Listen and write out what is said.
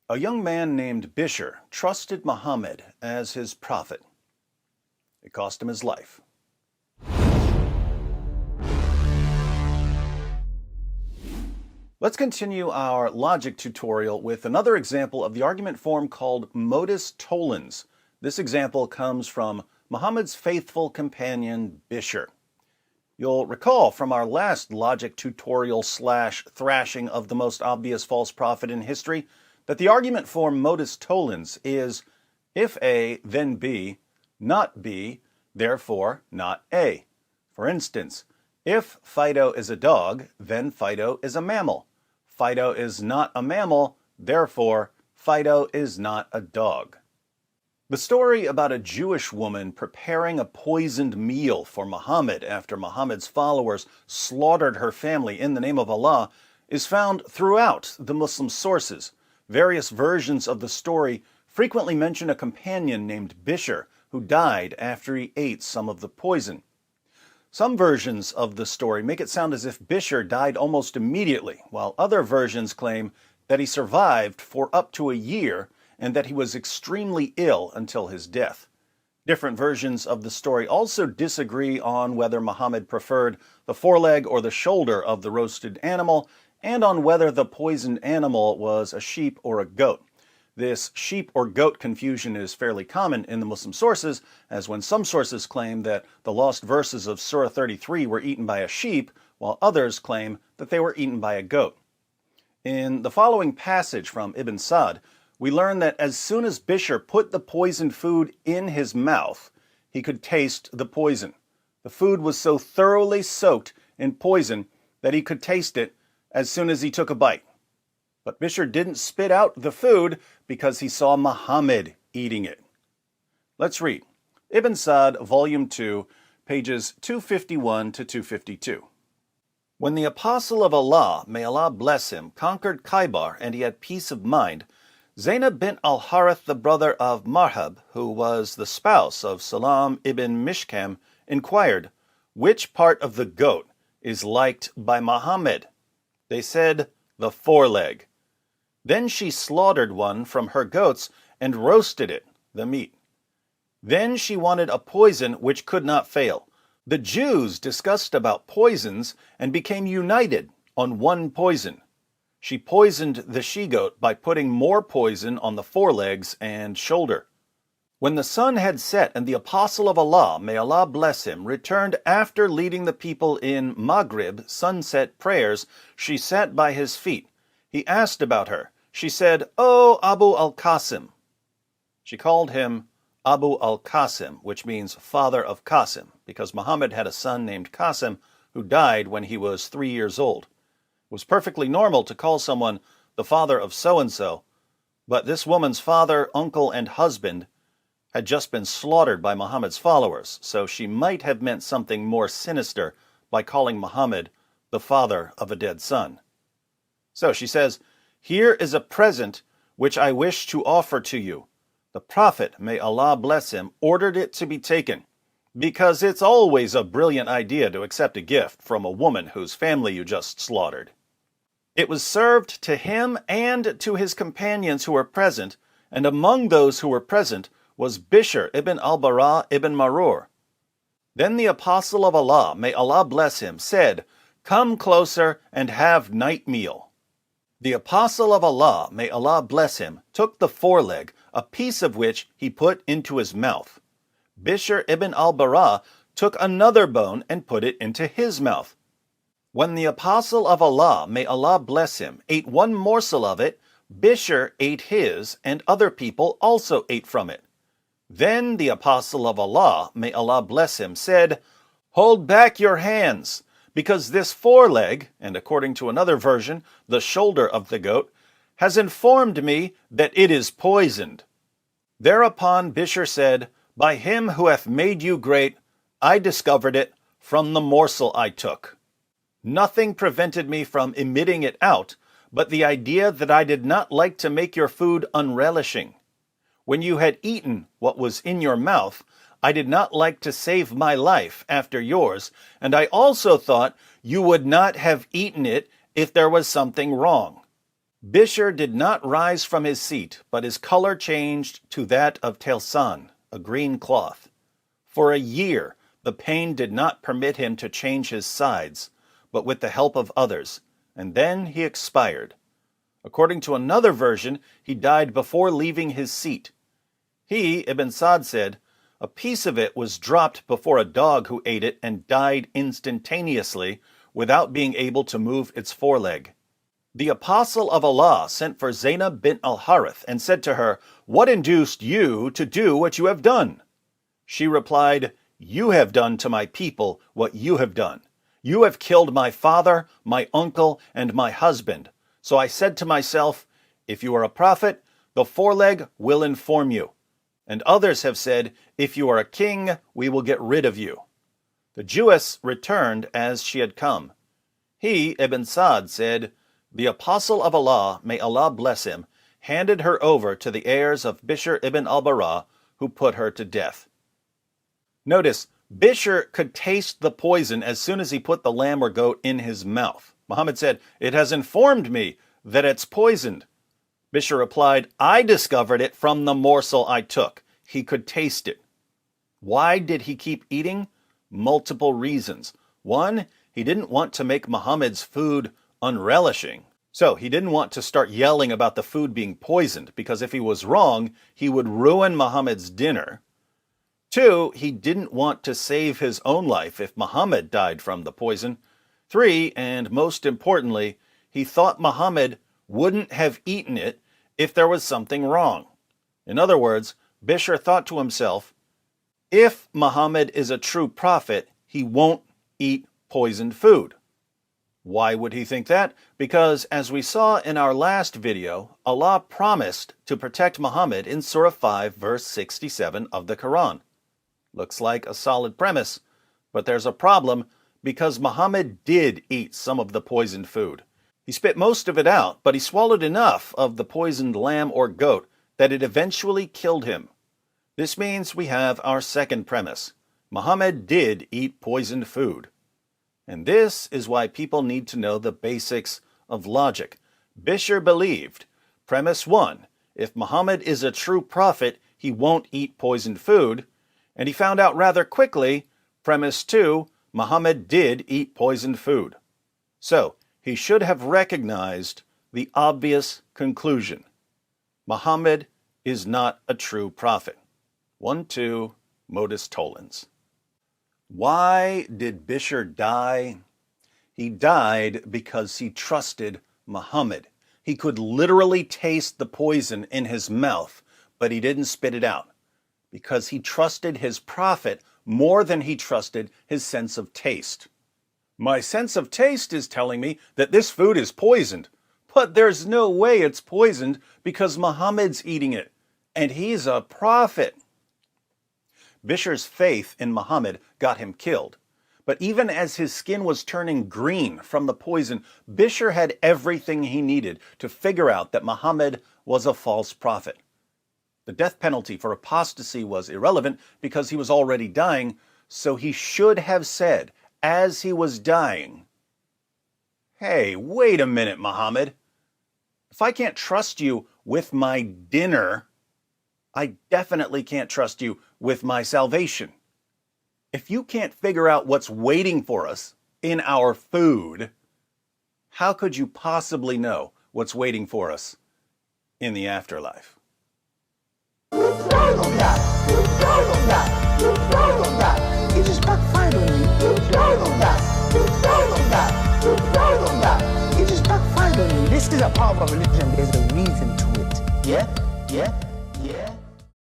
A young man named Bishr trusted Muhammad as his prophet. It cost him his life. Let's continue our logic tutorial with another example of the argument form called modus tollens. This example comes from Muhammad's faithful companion Bishr. You'll recall from our last logic tutorial / thrashing of the most obvious false prophet in history that the argument form modus tollens is if A, then B, not B, therefore not A. For instance, if Fido is a dog, then Fido is a mammal. Fido is not a mammal, therefore Fido is not a dog. The story about a Jewish woman preparing a poisoned meal for Muhammad after Muhammad's followers slaughtered her family in the name of Allah is found throughout the Muslim sources. Various versions of the story frequently mention a companion named Bishr who died after he ate some of the poison. Some versions of the story make it sound as if Bishr died almost immediately, while other versions claim that he survived for up to a year and that he was extremely ill until his death. Different versions of the story also disagree on whether Muhammad preferred the foreleg or the shoulder of the roasted animal, and on whether the poisoned animal was a sheep or a goat. This sheep or goat confusion is fairly common in the Muslim sources, as when some sources claim that the lost verses of Surah 33 were eaten by a sheep, while others claim that they were eaten by a goat. In the following passage from Ibn Sa'd, we learn that as soon as Bishr put the poisoned food in his mouth, he could taste the poison. The food was so thoroughly soaked in poison that he could taste it as soon as he took a bite. But Bishr didn't spit out the food because he saw Muhammad eating it. Let's read. Ibn Sa'd, Volume 2, pages 251 to 252. When the Apostle of Allah, may Allah bless him, conquered Khaybar and he had peace of mind, Zaynab bint al-Harith, the brother of Marhab, who was the spouse of Salam ibn Mishkam, inquired, "Which part of the goat is liked by Muhammad?" They said, "The foreleg." Then she slaughtered one from her goats and roasted it, the meat. Then she wanted a poison which could not fail. The Jews discussed about poisons and became united on one poison. She poisoned the she-goat by putting more poison on the forelegs and shoulder. When the sun had set and the Apostle of Allah, may Allah bless him, returned after leading the people in Maghrib sunset prayers, she sat by his feet. He asked about her. She said, "O Abu al-Qasim." She called him Abu al-Qasim, which means father of Qasim, because Muhammad had a son named Qasim who died when he was 3 years old. It was perfectly normal to call someone the father of so-and-so, but this woman's father, uncle, and husband had just been slaughtered by Muhammad's followers, so she might have meant something more sinister by calling Muhammad the father of a dead son. So she says, "Here is a present which I wish to offer to you." The Prophet, may Allah bless him, ordered it to be taken, because it's always a brilliant idea to accept a gift from a woman whose family you just slaughtered. It was served to him and to his companions who were present, and among those who were present was Bishr ibn al-Bara ibn Marur. Then the Apostle of Allah, may Allah bless him, said, "Come closer and have night meal." The Apostle of Allah, may Allah bless him, took the foreleg, a piece of which he put into his mouth. Bishr ibn al-Bara took another bone and put it into his mouth. When the Apostle of Allah, may Allah bless him, ate one morsel of it, Bishr ate his, and other people also ate from it. Then the Apostle of Allah, may Allah bless him, said, "Hold back your hands, because this foreleg," and according to another version, the shoulder of the goat, "has informed me that it is poisoned." Thereupon Bishr said, "By him who hath made you great, I discovered it from the morsel I took. Nothing prevented me from emitting it out, but the idea that I did not like to make your food unrelishing. When you had eaten what was in your mouth, I did not like to save my life after yours, and I also thought you would not have eaten it if there was something wrong. Bishr did not rise from his seat, but his color changed to that of Telsan, a green cloth. For a year, the pain did not permit him to change his sides, but with the help of others, and then he expired. According to another version, he died before leaving his seat. He, Ibn Sa'd said, a piece of it was dropped before a dog who ate it and died instantaneously without being able to move its foreleg. The apostle of Allah sent for Zainab bint al-Harith and said to her, "What induced you to do what you have done?" She replied, "You have done to my people what you have done. You have killed my father, my uncle, and my husband. So I said to myself, if you are a prophet, the foreleg will inform you. And others have said, if you are a king, we will get rid of you." The Jewess returned as she had come. He, Ibn Sa'd, said, "The apostle of Allah, may Allah bless him, handed her over to the heirs of Bishr ibn al-Bara, who put her to death." Notice, Bishr could taste the poison as soon as he put the lamb or goat in his mouth. Muhammad said, "It has informed me that it's poisoned." Bishr replied, "I discovered it from the morsel I took." He could taste it. Why did he keep eating? Multiple reasons. One, he didn't want to make Muhammad's food unrelishing. So he didn't want to start yelling about the food being poisoned, because if he was wrong, he would ruin Muhammad's dinner. Two, he didn't want to save his own life if Muhammad died from the poison. Three, and most importantly, he thought Muhammad wouldn't have eaten it if there was something wrong. In other words, Bishr thought to himself, if Muhammad is a true prophet, he won't eat poisoned food. Why would he think that? Because, as we saw in our last video, Allah promised to protect Muhammad in Surah 5, verse 67 of the Quran. Looks like a solid premise, but there's a problem because Muhammad did eat some of the poisoned food. He spit most of it out, but he swallowed enough of the poisoned lamb or goat that it eventually killed him. This means we have our second premise. Muhammad did eat poisoned food. And this is why people need to know the basics of logic. Bishr believed, premise 1, if Muhammad is a true prophet, he won't eat poisoned food. And he found out rather quickly, premise 2, Muhammad did eat poisoned food. So, he should have recognized the obvious conclusion. Muhammad is not a true prophet. 1-2, modus tollens. Why did Bishr die? He died because he trusted Muhammad. He could literally taste the poison in his mouth, but he didn't spit it out, because he trusted his prophet more than he trusted his sense of taste. My sense of taste is telling me that this food is poisoned, but there's no way it's poisoned because Muhammad's eating it, and he's a prophet. Bishr's faith in Muhammad got him killed. But even as his skin was turning green from the poison, Bishr had everything he needed to figure out that Muhammad was a false prophet. The death penalty for apostasy was irrelevant because he was already dying, so he should have said, as he was dying, "Hey, wait a minute, Muhammad. If I can't trust you with my dinner, I definitely can't trust you with my salvation. If you can't figure out what's waiting for us in our food, how could you possibly know what's waiting for us in the afterlife?" It just backfired on me. It just backfired on me. This is a part of a religion. There's a reason to it. Yeah?